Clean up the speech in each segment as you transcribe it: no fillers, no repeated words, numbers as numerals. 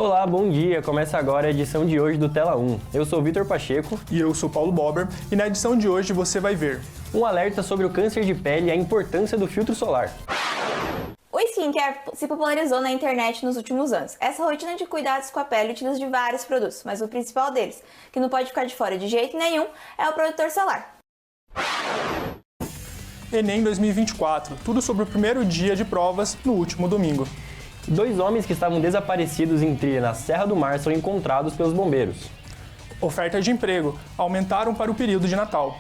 Olá, bom dia! Começa agora a edição de hoje do Tela 1. Eu sou o Vitor Pacheco. E eu sou Paulo Bober, e na edição de hoje você vai ver um alerta sobre o câncer de pele e a importância do filtro solar. O skincare se popularizou na internet nos últimos anos. Essa rotina de cuidados com a pele utiliza de vários produtos, mas o principal deles, que não pode ficar de fora de jeito nenhum, é o protetor solar. Enem 2024, tudo sobre o primeiro dia de provas no último domingo. 2 homens que estavam desaparecidos em trilha na Serra do Mar são encontrados pelos bombeiros. Ofertas de emprego aumentaram para o período de Natal.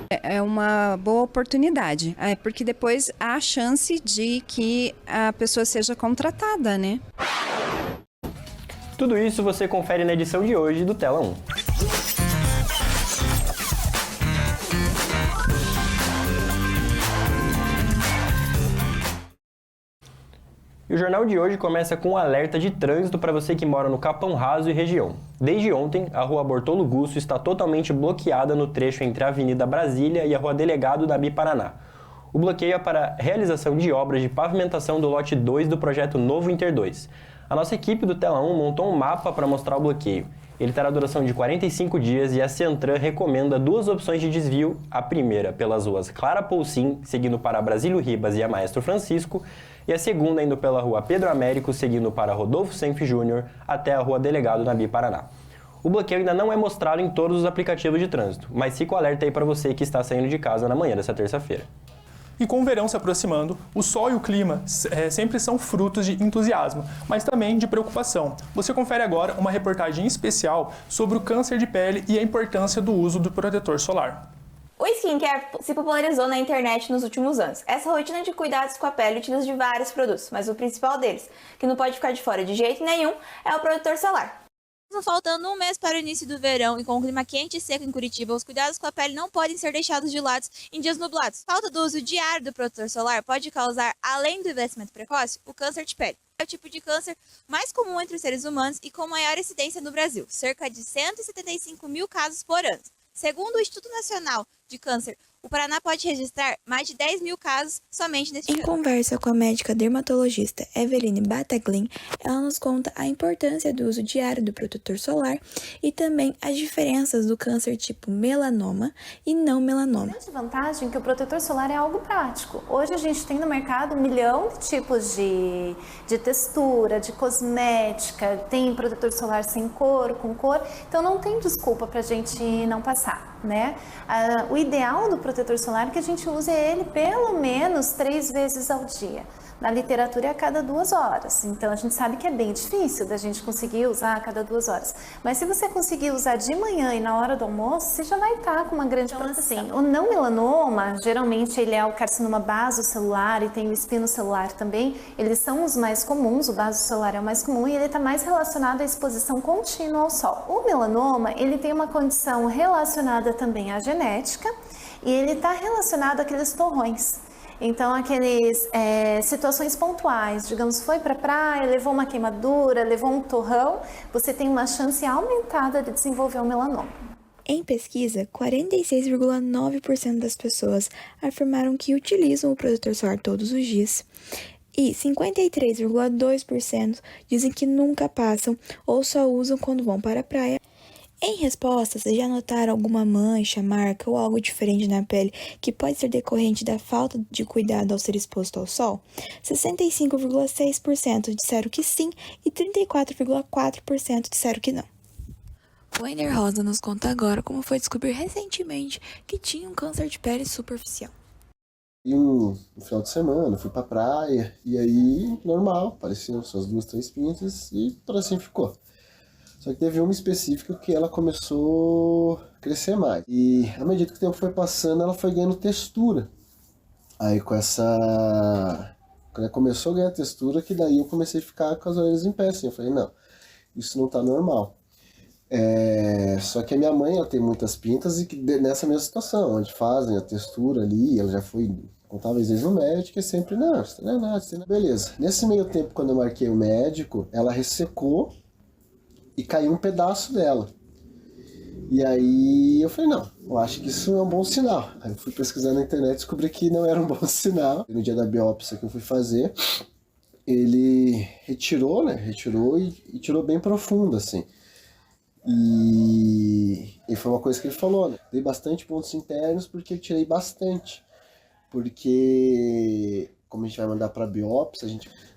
É uma boa oportunidade, porque depois há a chance de que a pessoa seja contratada, né? Tudo isso você confere na edição de hoje do Tela 1. E o jornal de hoje começa com um alerta de trânsito para você que mora no Capão Raso e região. Desde ontem, a rua Bortolo Gusso está totalmente bloqueada no trecho entre a Avenida Brasília e a rua Delegado Dabi Paraná. O bloqueio é para a realização de obras de pavimentação do lote 2 do projeto Novo Inter 2. A nossa equipe do Tela 1 montou um mapa para mostrar o bloqueio. Ele terá duração de 45 dias e a Ciantran recomenda 2 opções de desvio, a primeira pelas ruas Clara Poulsim, seguindo para Brasílio Ribas e a Maestro Francisco, e a segunda indo pela rua Pedro Américo, seguindo para Rodolfo Senf Júnior, até a rua Delegado Nabi Paraná. O bloqueio ainda não é mostrado em todos os aplicativos de trânsito, mas fica o alerta aí para você que está saindo de casa na manhã dessa terça-feira. E com o verão se aproximando, o sol e o clima sempre são frutos de entusiasmo, mas também de preocupação. Você confere agora uma reportagem especial sobre o câncer de pele e a importância do uso do protetor solar. O skincare se popularizou na internet nos últimos anos. Essa rotina de cuidados com a pele utiliza de vários produtos, mas o principal deles, que não pode ficar de fora de jeito nenhum, é o protetor solar. Faltando um mês para o início do verão e com o clima quente e seco em Curitiba, os cuidados com a pele não podem ser deixados de lado em dias nublados. Falta do uso diário do protetor solar pode causar, além do envelhecimento precoce, o câncer de pele. É o tipo de câncer mais comum entre os seres humanos e com maior incidência no Brasil, cerca de 175 mil casos por ano. Segundo o Instituto Nacional de Câncer, o Paraná pode registrar mais de 10 mil casos somente neste ano. Em conversa com a médica dermatologista Eveline Bataglin, ela nos conta a importância do uso diário do protetor solar e também as diferenças do câncer tipo melanoma e não melanoma. A grande vantagem é que o protetor solar é algo prático. Hoje a gente tem no mercado 1 milhão de tipos de textura, de cosmética, tem protetor solar sem cor, com cor, então não tem desculpa para a gente não passar, né? O ideal do protetor solar é que a gente use ele pelo menos 3 vezes ao dia. Na literatura é a cada 2 horas, então a gente sabe que é bem difícil da gente conseguir usar a cada 2 horas. Mas se você conseguir usar de manhã e na hora do almoço, você já vai estar com uma grande proteção. Assim, o não melanoma, geralmente ele é o carcinoma basocelular e tem o espinocelular também. Eles são os mais comuns, o basocelular é o mais comum e ele está mais relacionado à exposição contínua ao sol. O melanoma, ele tem uma condição relacionada também à genética e ele está relacionado àqueles torrões. Então, aquelas situações pontuais, digamos, foi para a praia, levou uma queimadura, levou um torrão, você tem uma chance aumentada de desenvolver um melanoma. Em pesquisa, 46,9% das pessoas afirmaram que utilizam o protetor solar todos os dias e 53,2% dizem que nunca passam ou só usam quando vão para a praia. Em resposta, vocês já notaram alguma mancha, marca ou algo diferente na pele que pode ser decorrente da falta de cuidado ao ser exposto ao sol? 65,6% disseram que sim e 34,4% disseram que não. O Ender Rosa nos conta agora como foi descobrir recentemente que tinha um câncer de pele superficial. E no final de semana, fui pra praia e aí, normal, apareciam suas 2, 3 pintas e por assim ficou. Só que teve uma específica que ela começou a crescer mais. E à medida que o tempo foi passando, ela foi ganhando textura. Aí quando ela começou a ganhar textura, que daí eu comecei a ficar com as orelhas em pé, assim. Eu falei, não, isso não tá normal. Só que a minha mãe, ela tem muitas pintas e nessa mesma situação, onde fazem a textura ali, ela já foi contáveis vezes no médico e sempre, não, isso não é nada, isso não é nada. Beleza. Nesse meio tempo, quando eu marquei o médico, ela ressecou e caiu um pedaço dela. E aí eu falei, não, eu acho que isso é um bom sinal. Aí eu fui pesquisar na internet e descobri que não era um bom sinal. No dia da biópsia que eu fui fazer, ele retirou, né? Retirou e tirou bem profundo, assim. E foi uma coisa que ele falou, né? Dei bastante pontos internos porque eu tirei bastante. Porque, como a gente vai mandar para biópsia,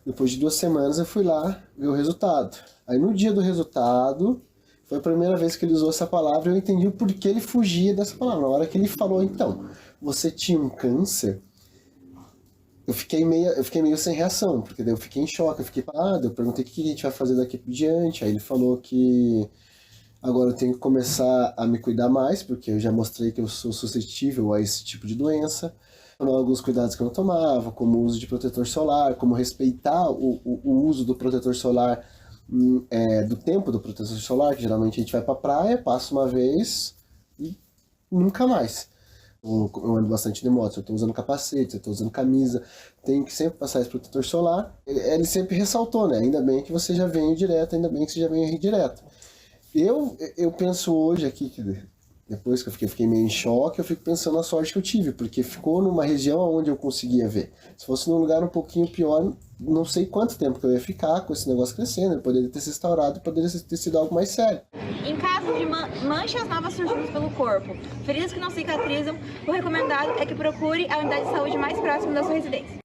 depois de 2 semanas eu fui lá ver o resultado. Aí no dia do resultado, foi a primeira vez que ele usou essa palavra e eu entendi o porquê ele fugia dessa palavra. Na hora que ele falou, então, você tinha um câncer, eu fiquei meio sem reação, porque daí eu fiquei em choque, eu fiquei parado, eu perguntei o que a gente vai fazer daqui por diante. Aí ele falou que agora eu tenho que começar a me cuidar mais, porque eu já mostrei que eu sou suscetível a esse tipo de doença. Alguns cuidados que eu não tomava, como o uso de protetor solar, como respeitar o uso do protetor solar, do tempo do protetor solar, que geralmente a gente vai pra praia, passa uma vez e nunca mais. Eu ando bastante de moto, eu tô usando capacete, eu tô usando camisa, tenho que sempre passar esse protetor solar. Ele sempre ressaltou, né? Ainda bem que você já veio direto, ainda bem que você já veio direto. Eu penso hoje aqui que depois que eu fiquei meio em choque, eu fico pensando na sorte que eu tive, porque ficou numa região onde eu conseguia ver. Se fosse num lugar um pouquinho pior, não sei quanto tempo que eu ia ficar com esse negócio crescendo, ele poderia ter se restaurado, poderia ter sido algo mais sério. Em caso de manchas novas surgindo pelo corpo, feridas que não cicatrizam, o recomendado é que procure a unidade de saúde mais próxima da sua residência.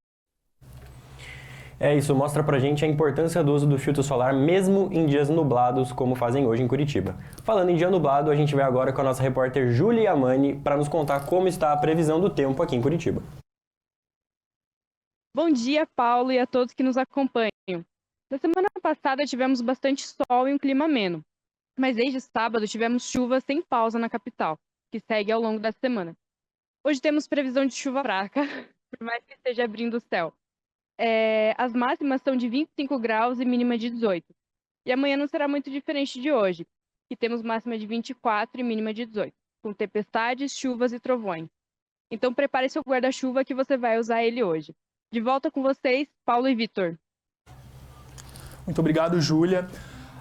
É isso, mostra pra gente a importância do uso do filtro solar mesmo em dias nublados, como fazem hoje em Curitiba. Falando em dia nublado, a gente vai agora com a nossa repórter Júlia Amani para nos contar como está a previsão do tempo aqui em Curitiba. Bom dia, Paulo, e a todos que nos acompanham. Na semana passada tivemos bastante sol e um clima ameno, mas desde sábado tivemos chuva sem pausa na capital, que segue ao longo da semana. Hoje temos previsão de chuva fraca, por mais que esteja abrindo o céu. As máximas são de 25 graus e mínima de 18. E amanhã não será muito diferente de hoje, que temos máxima de 24 e mínima de 18, com tempestades, chuvas e trovões. Então prepare seu guarda-chuva que você vai usar ele hoje. De volta com vocês, Paulo e Vitor. Muito obrigado, Júlia.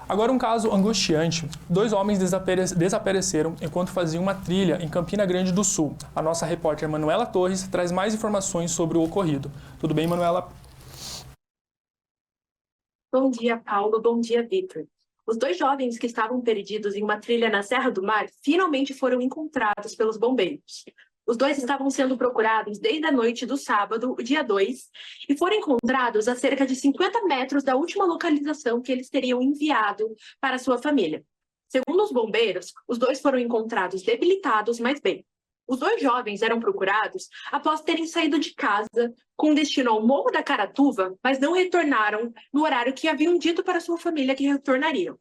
Agora um caso angustiante. 2 homens desapareceram enquanto faziam uma trilha em Campina Grande do Sul. A nossa repórter Manuela Torres traz mais informações sobre o ocorrido. Tudo bem, Manuela? Bom dia, Paulo. Bom dia, Vitor. Os 2 jovens que estavam perdidos em uma trilha na Serra do Mar finalmente foram encontrados pelos bombeiros. Os 2 estavam sendo procurados desde a noite do sábado, o dia 2, e foram encontrados a cerca de 50 metros da última localização que eles teriam enviado para sua família. Segundo os bombeiros, os 2 foram encontrados debilitados, mas bem. Os 2 jovens eram procurados após terem saído de casa com destino ao Morro da Caratuva, mas não retornaram no horário que haviam dito para sua família que retornariam.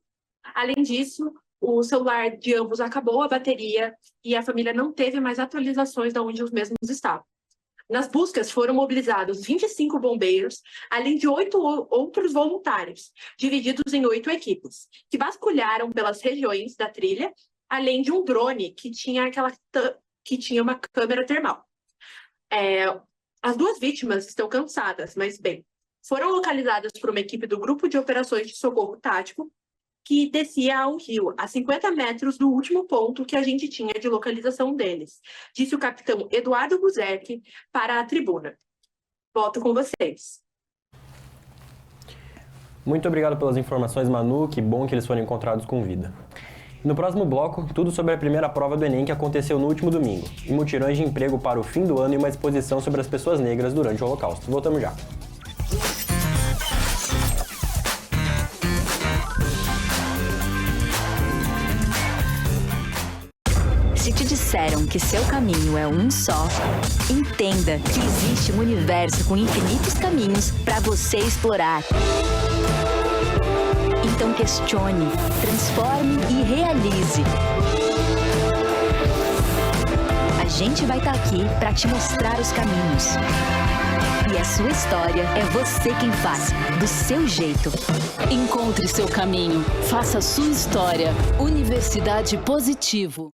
Além disso, o celular de ambos acabou a bateria e a família não teve mais atualizações de onde os mesmos estavam. Nas buscas foram mobilizados 25 bombeiros, além de 8 outros voluntários, divididos em 8 equipes, que vasculharam pelas regiões da trilha, além de um drone que tinha uma câmera termal. As 2 vítimas estão cansadas, mas bem, foram localizadas por uma equipe do Grupo de Operações de Socorro Tático, que descia ao rio, a 50 metros do último ponto que a gente tinha de localização deles, disse o capitão Eduardo Buzetti para a tribuna. Volto com vocês. Muito obrigado pelas informações, Manu, que bom que eles foram encontrados com vida. No próximo bloco, tudo sobre a primeira prova do Enem que aconteceu no último domingo, e mutirões de emprego para o fim do ano e uma exposição sobre as pessoas negras durante o Holocausto. Voltamos já. Se te disseram que seu caminho é um só, entenda que existe um universo com infinitos caminhos para você explorar. Então questione, transforme e realize. A gente vai estar aqui para te mostrar os caminhos. E a sua história é você quem faz, do seu jeito. Encontre seu caminho, faça a sua história. Universidade Positivo.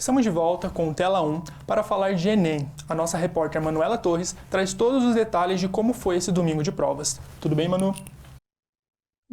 Estamos de volta com o Tela 1 para falar de Enem. A nossa repórter Manuela Torres traz todos os detalhes de como foi esse domingo de provas. Tudo bem, Manu?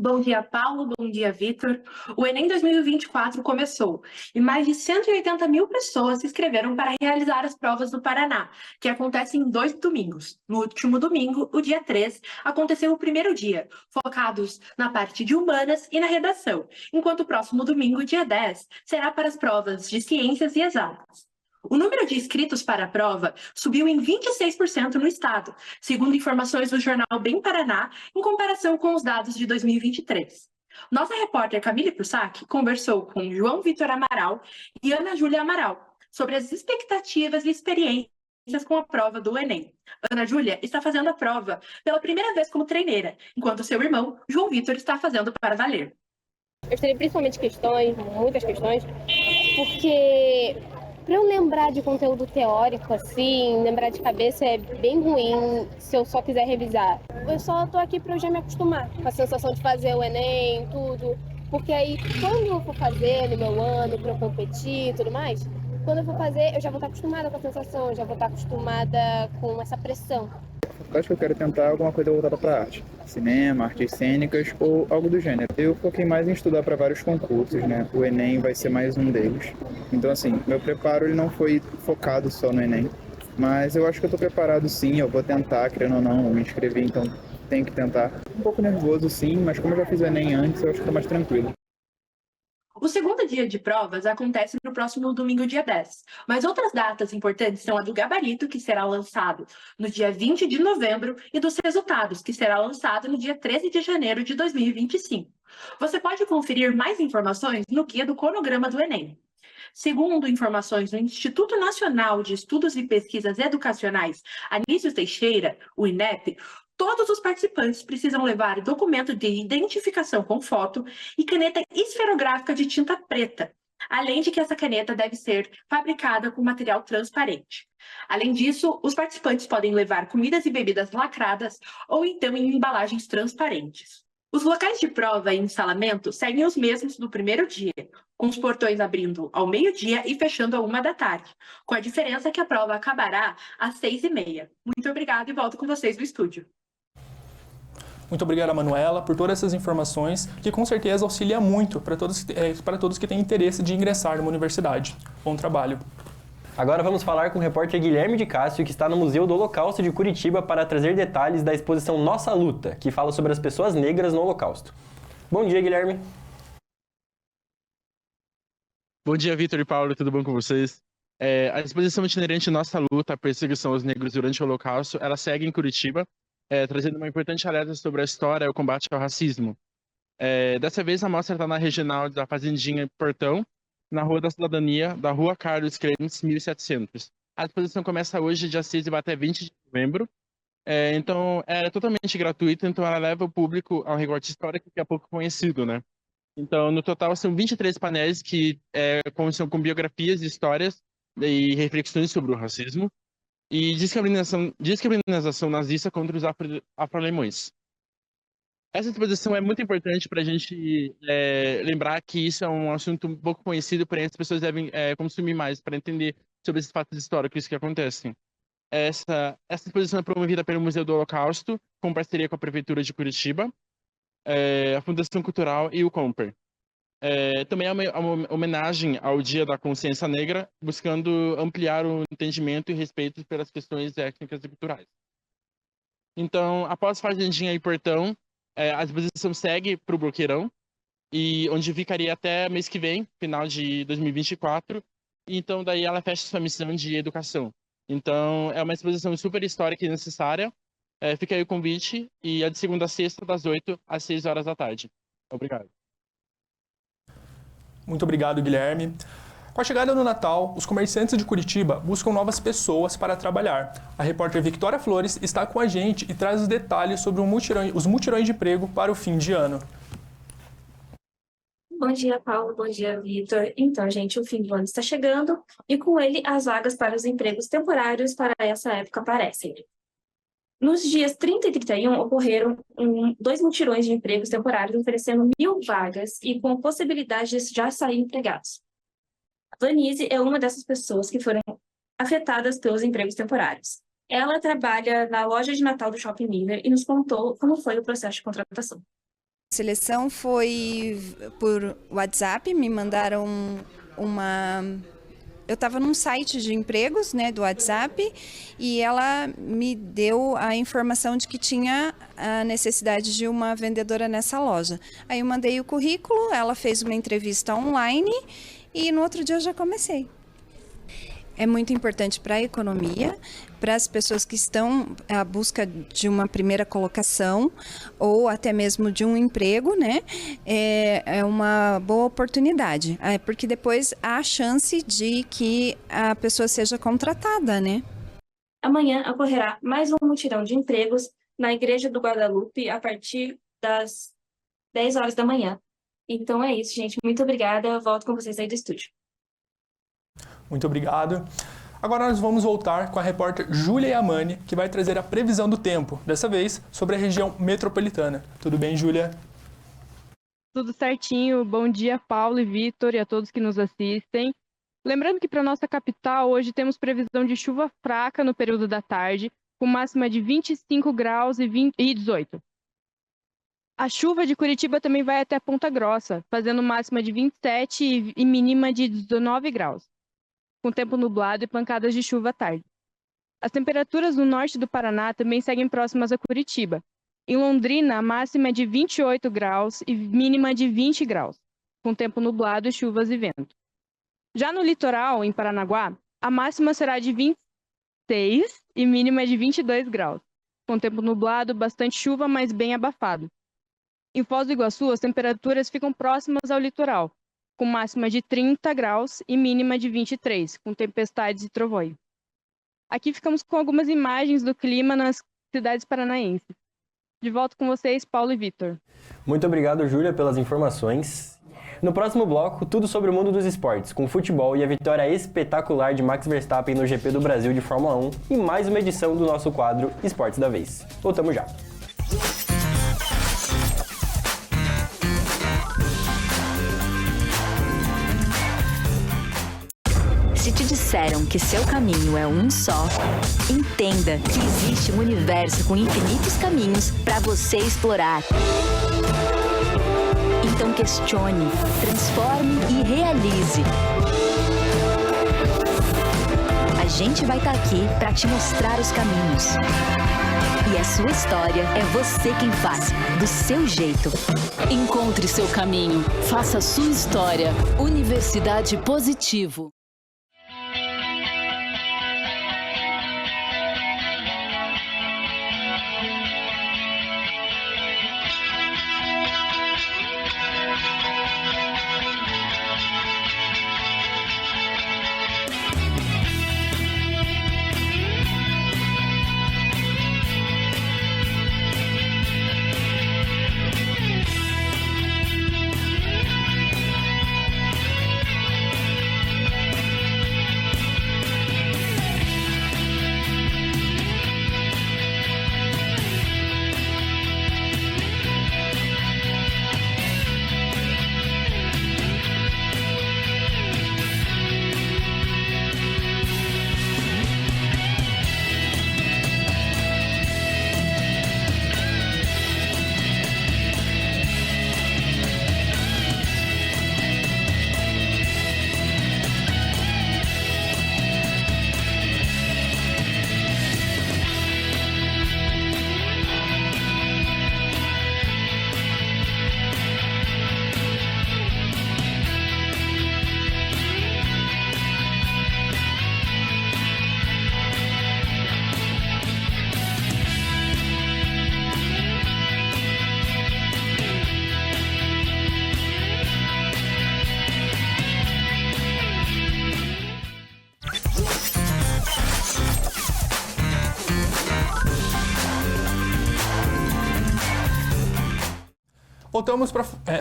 Bom dia, Paulo. Bom dia, Vitor. O Enem 2024 começou e mais de 180 mil pessoas se inscreveram para realizar as provas do Paraná, que acontecem em 2 domingos. No último domingo, o dia 3, aconteceu o primeiro dia, focados na parte de humanas e na redação, enquanto o próximo domingo, dia 10, será para as provas de ciências e exatas. O número de inscritos para a prova subiu em 26% no estado, segundo informações do jornal Bem Paraná, em comparação com os dados de 2023. Nossa repórter Camille Prussac conversou com João Vitor Amaral e Ana Júlia Amaral sobre as expectativas e experiências com a prova do Enem. Ana Júlia está fazendo a prova pela primeira vez como treineira, enquanto seu irmão, João Vitor, está fazendo para valer. Eu estudei principalmente questões, muitas questões, porque para eu lembrar de conteúdo teórico, assim, lembrar de cabeça é bem ruim se eu só quiser revisar. Eu só tô aqui para eu já me acostumar com a sensação de fazer o Enem, tudo. Porque aí, quando eu for fazer no meu ano, para eu competir e tudo mais, quando eu for fazer, eu já vou estar acostumada com a sensação, eu já vou estar acostumada com essa pressão. Acho que eu quero tentar alguma coisa voltada para arte, cinema, artes cênicas ou algo do gênero. Eu foquei mais em estudar para vários concursos, né? O Enem vai ser mais um deles. Então, assim, meu preparo ele não foi focado só no Enem, mas eu acho que eu estou preparado sim, eu vou tentar, querendo ou não, eu me inscrevi, então tenho que tentar. Um pouco nervoso sim, mas como eu já fiz o Enem antes, eu acho que estou mais tranquilo. O segundo dia de provas acontece no próximo domingo, dia 10. Mas outras datas importantes são a do gabarito, que será lançado no dia 20 de novembro, e dos resultados, que será lançado no dia 13 de janeiro de 2025. Você pode conferir mais informações no guia do cronograma do Enem. Segundo informações do Instituto Nacional de Estudos e Pesquisas Educacionais Anísio Teixeira, o INEP, todos os participantes precisam levar documento de identificação com foto e caneta esferográfica de tinta preta, além de que essa caneta deve ser fabricada com material transparente. Além disso, os participantes podem levar comidas e bebidas lacradas ou então em embalagens transparentes. Os locais de prova e ensalamento seguem os mesmos do primeiro dia, com os portões abrindo ao meio-dia e fechando à 1 da tarde, com a diferença que a prova acabará às 6h30. Muito obrigada e volto com vocês no estúdio. Muito obrigado, Manuela, por todas essas informações, que com certeza auxilia muito para todos que têm interesse de ingressar numa universidade. Bom trabalho. Agora vamos falar com o repórter Guilherme de Cássio, que está no Museu do Holocausto de Curitiba para trazer detalhes da exposição Nossa Luta, que fala sobre as pessoas negras no Holocausto. Bom dia, Guilherme. Bom dia, Vitor e Paulo, tudo bom com vocês? A exposição itinerante Nossa Luta, a perseguição aos negros durante o Holocausto, ela segue em Curitiba, trazendo uma importante alerta sobre a história e o combate ao racismo. Dessa vez, a mostra está na regional da Fazendinha Portão, na Rua da Cidadania, da Rua Carlos Crentes, 1700. A exposição começa hoje, dia 6, e vai até 20 de novembro. Então, é totalmente gratuita, então ela leva o público a um recorte histórico que é pouco conhecido, né? Então, no total, são 23 painéis que constam com biografias, histórias e reflexões sobre o racismo e discriminação nazista contra os afro-alemães. Essa exposição é muito importante para a gente lembrar que isso é um assunto um pouco conhecido, porém as pessoas devem consumir mais para entender sobre esses fatos históricos que acontecem. Essa exposição é promovida pelo Museu do Holocausto, com parceria com a Prefeitura de Curitiba, a Fundação Cultural e o Comper. Também é uma homenagem ao Dia da Consciência Negra, buscando ampliar o entendimento e respeito pelas questões étnicas e culturais. Então, após Fazendinha e Portão, a exposição segue para o Boqueirão, onde ficaria até mês que vem, final de 2024, e então daí ela fecha sua missão de educação. Então, é uma exposição super histórica e necessária. Fica aí o convite, e é de segunda a sexta, das 8 às 6 horas da tarde. Obrigado. Muito obrigado, Guilherme. Com a chegada do Natal, os comerciantes de Curitiba buscam novas pessoas para trabalhar. A repórter Victoria Flores está com a gente e traz os detalhes sobre os mutirões de emprego para o fim de ano. Bom dia, Paulo. Bom dia, Vitor. Então, gente, o fim do ano está chegando e com ele as vagas para os empregos temporários para essa época aparecem. Nos dias 30 e 31, ocorreram 2 mutirões de empregos temporários oferecendo 1.000 vagas e com possibilidade de já sair empregados. Vanise é uma dessas pessoas que foram afetadas pelos empregos temporários. Ela trabalha na loja de Natal do Shopping Miller e nos contou como foi o processo de contratação. A seleção foi por WhatsApp, me mandaram eu estava num site de empregos, né, do WhatsApp, e ela me deu a informação de que tinha a necessidade de uma vendedora nessa loja. Aí eu mandei o currículo, ela fez uma entrevista online e no outro dia eu já comecei. É muito importante para a economia, para as pessoas que estão à busca de uma primeira colocação ou até mesmo de um emprego, né? É uma boa oportunidade, porque depois há a chance de que a pessoa seja contratada, né? Amanhã ocorrerá mais um mutirão de empregos na Igreja do Guadalupe a partir das 10 horas da manhã. Então é isso, gente. Muito obrigada. Eu volto com vocês aí do estúdio. Muito obrigado. Agora nós vamos voltar com a repórter Júlia Yamani, que vai trazer a previsão do tempo, dessa vez sobre a região metropolitana. Tudo bem, Júlia? Tudo certinho. Bom dia, Paulo e Vitor, e a todos que nos assistem. Lembrando que para nossa capital, hoje temos previsão de chuva fraca no período da tarde, com máxima de 25 graus e 18. A chuva de Curitiba também vai até Ponta Grossa, fazendo máxima de 27 e mínima de 19 graus. Com tempo nublado e pancadas de chuva à tarde. As temperaturas no norte do Paraná também seguem próximas a Curitiba. Em Londrina, a máxima é de 28 graus e mínima de 20 graus, com tempo nublado e chuvas e vento. Já no litoral, em Paranaguá, a máxima será de 26 e mínima de 22 graus, com tempo nublado, bastante chuva, mas bem abafado. Em Foz do Iguaçu, as temperaturas ficam próximas ao litoral, com máxima de 30 graus e mínima de 23, com tempestades e trovões. Aqui ficamos com algumas imagens do clima nas cidades paranaenses. De volta com vocês, Paulo e Vitor. Muito obrigado, Júlia, pelas informações. No próximo bloco, tudo sobre o mundo dos esportes, com futebol e a vitória espetacular de Max Verstappen no GP do Brasil de Fórmula 1 e mais uma edição do nosso quadro Esportes da Vez. Voltamos já. Se te disseram que seu caminho é um só, entenda que existe um universo com infinitos caminhos para você explorar. Então questione, transforme e realize. A gente vai estar aqui para te mostrar os caminhos. E a sua história é você quem faz, do seu jeito. Encontre seu caminho, faça a sua história. Universidade Positivo.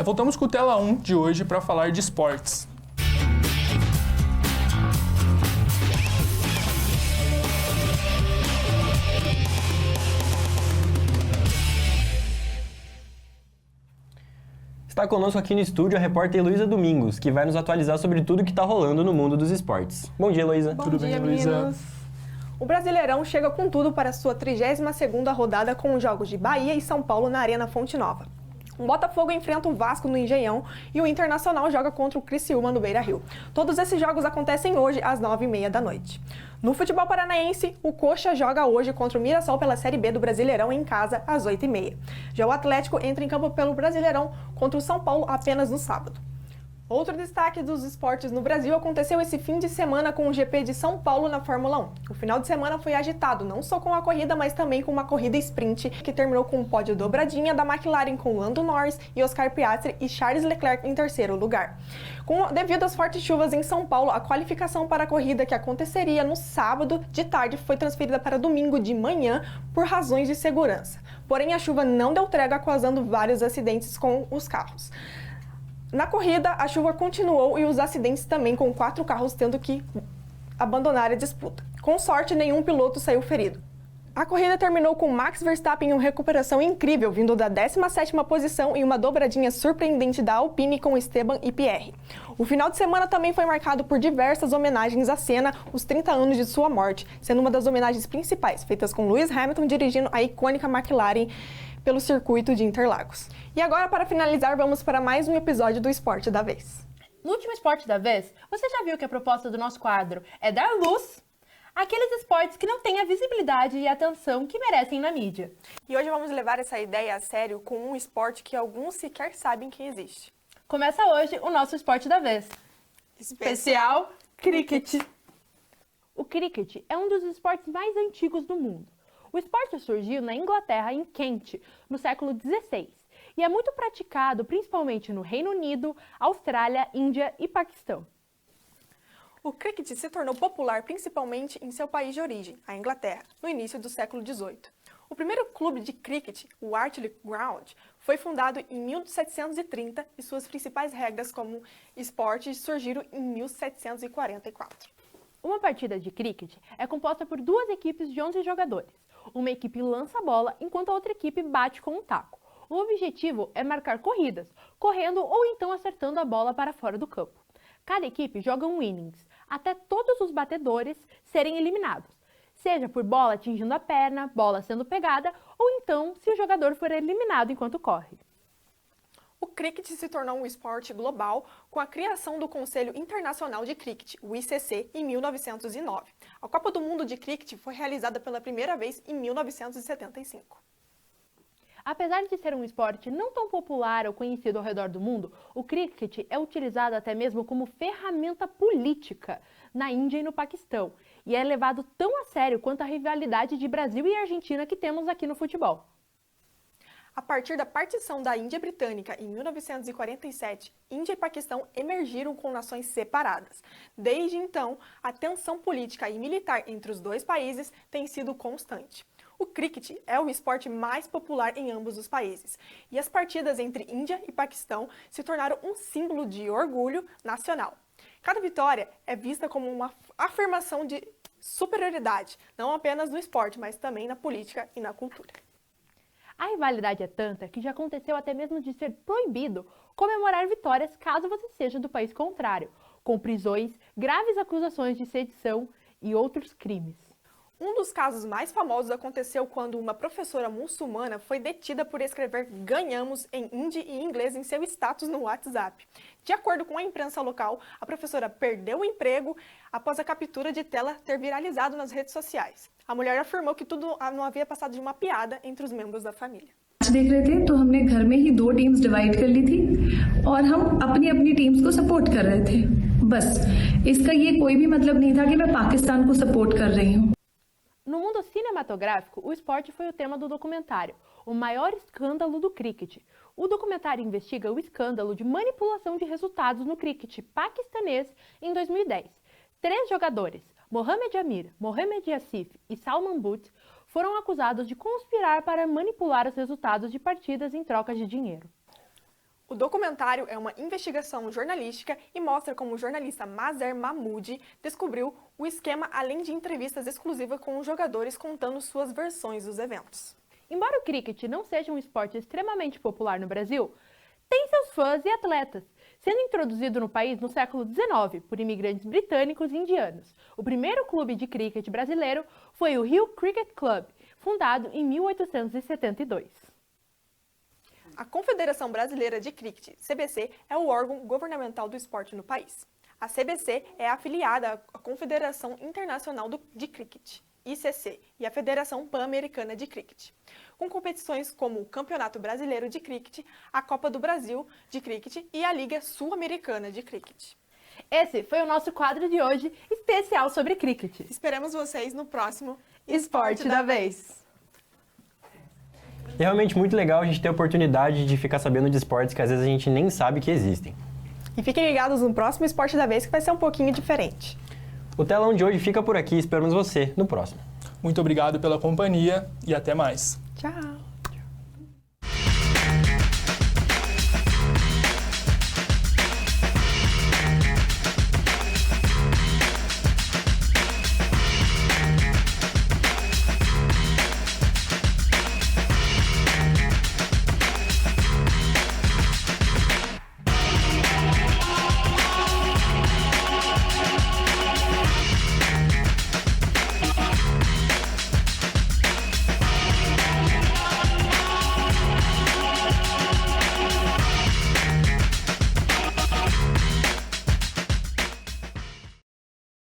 Voltamos com o Tela 1 de hoje para falar de esportes. Está conosco aqui no estúdio a repórter Heloísa Domingos, que vai nos atualizar sobre tudo que está rolando no mundo dos esportes. Bom dia, Heloísa. Bom dia, meninos. O Brasileirão chega com tudo para a sua 32ª rodada com os jogos de Bahia e São Paulo na Arena Fonte Nova. O Botafogo enfrenta o Vasco no Engenhão e o Internacional joga contra o Criciúma no Beira-Rio. Todos esses jogos acontecem hoje às 9h30 da noite. No futebol paranaense, o Coxa joga hoje contra o Mirassol pela Série B do Brasileirão em casa às 8h30. Já o Atlético entra em campo pelo Brasileirão contra o São Paulo apenas no sábado. Outro destaque dos esportes no Brasil aconteceu esse fim de semana com o GP de São Paulo na Fórmula 1. O final de semana foi agitado, não só com a corrida, mas também com uma corrida sprint, que terminou com um pódio dobradinha da McLaren com Lando Norris e Oscar Piastri e Charles Leclerc em terceiro lugar. Devido às fortes chuvas em São Paulo, a qualificação para a corrida que aconteceria no sábado de tarde foi transferida para domingo de manhã por razões de segurança. Porém, a chuva não deu trégua, causando vários acidentes com os carros. Na corrida, a chuva continuou e os acidentes também, com 4 carros tendo que abandonar a disputa. Com sorte, nenhum piloto saiu ferido. A corrida terminou com Max Verstappen em uma recuperação incrível, vindo da 17ª posição e uma dobradinha surpreendente da Alpine com Esteban e Pierre. O final de semana também foi marcado por diversas homenagens a Senna, os 30 anos de sua morte, sendo uma das homenagens principais, feitas com Lewis Hamilton dirigindo a icônica McLaren pelo circuito de Interlagos. E agora, para finalizar, vamos para mais um episódio do Esporte da Vez. No último Esporte da Vez, você já viu que a proposta do nosso quadro é dar luz àqueles esportes que não têm a visibilidade e a atenção que merecem na mídia. E hoje vamos levar essa ideia a sério com um esporte que alguns sequer sabem que existe. Começa hoje o nosso Esporte da Vez. Especial Cricket. O cricket é um dos esportes mais antigos do mundo. O esporte surgiu na Inglaterra, em Kent, no século XVI, e é muito praticado principalmente no Reino Unido, Austrália, Índia e Paquistão. O cricket se tornou popular principalmente em seu país de origem, a Inglaterra, no início do século XVIII. O primeiro clube de cricket, o Artillery Ground, foi fundado em 1730 e suas principais regras como esporte surgiram em 1744. Uma partida de cricket é composta por 2 equipes de 11 jogadores. Uma equipe lança a bola, enquanto a outra equipe bate com um taco. O objetivo é marcar corridas, correndo ou então acertando a bola para fora do campo. Cada equipe joga um innings, até todos os batedores serem eliminados, seja por bola atingindo a perna, bola sendo pegada, ou então se o jogador for eliminado enquanto corre. O cricket se tornou um esporte global com a criação do Conselho Internacional de Cricket, o ICC, em 1909. A Copa do Mundo de Cricket foi realizada pela primeira vez em 1975. Apesar de ser um esporte não tão popular ou conhecido ao redor do mundo, o cricket é utilizado até mesmo como ferramenta política na Índia e no Paquistão, e é levado tão a sério quanto a rivalidade de Brasil e Argentina que temos aqui no futebol. A partir da partição da Índia Britânica em 1947, Índia e Paquistão emergiram com nações separadas. Desde então, a tensão política e militar entre os dois países tem sido constante. O cricket é o esporte mais popular em ambos os países, e as partidas entre Índia e Paquistão se tornaram um símbolo de orgulho nacional. Cada vitória é vista como uma afirmação de superioridade, não apenas no esporte, mas também na política e na cultura. A rivalidade é tanta que já aconteceu até mesmo de ser proibido comemorar vitórias caso você seja do país contrário, com prisões, graves acusações de sedição e outros crimes. Um dos casos mais famosos aconteceu quando uma professora muçulmana foi detida por escrever "ganhamos" em hindi e inglês em seu status no WhatsApp. De acordo com a imprensa local, a professora perdeu o emprego após a captura de tela ter viralizado nas redes sociais. A mulher afirmou que tudo não havia passado de uma piada entre os membros da família. देख रहे थे तो हमने घर में ही 2 teams divide कर ली थी और हम अपनी अपनी टीम्स को सपोर्ट कर रहे थे बस इसका ये कोई भी मतलब नहीं था कि मैं पाकिस्तान को सपोर्ट कर रही हूँ. No mundo cinematográfico, o esporte foi o tema do documentário O Maior Escândalo do Cricket. O documentário investiga o escândalo de manipulação de resultados no cricket paquistanês em 2010. 3 jogadores, Mohamed Amir, Mohamed Yassif e Salman Butt, foram acusados de conspirar para manipular os resultados de partidas em troca de dinheiro. O documentário é uma investigação jornalística e mostra como o jornalista Mazer Mahmoudi descobriu o esquema, além de entrevistas exclusivas com os jogadores contando suas versões dos eventos. Embora o cricket não seja um esporte extremamente popular no Brasil, tem seus fãs e atletas, sendo introduzido no país no século XIX por imigrantes britânicos e indianos. O primeiro clube de cricket brasileiro foi o Hill Cricket Club, fundado em 1872. A Confederação Brasileira de Cricket, CBC, é o órgão governamental do esporte no país. A CBC é afiliada à Confederação Internacional de Cricket, ICC, e à Federação Pan-Americana de Cricket, com competições como o Campeonato Brasileiro de Cricket, a Copa do Brasil de Cricket e a Liga Sul-Americana de Cricket. Esse foi o nosso quadro de hoje, especial sobre cricket. Esperamos vocês no próximo Esporte da Vez. É realmente muito legal a gente ter a oportunidade de ficar sabendo de esportes que às vezes a gente nem sabe que existem. E fiquem ligados no próximo Esporte da Vez, que vai ser um pouquinho diferente. O Telão de hoje fica por aqui, esperamos você no próximo. Muito obrigado pela companhia e até mais. Tchau!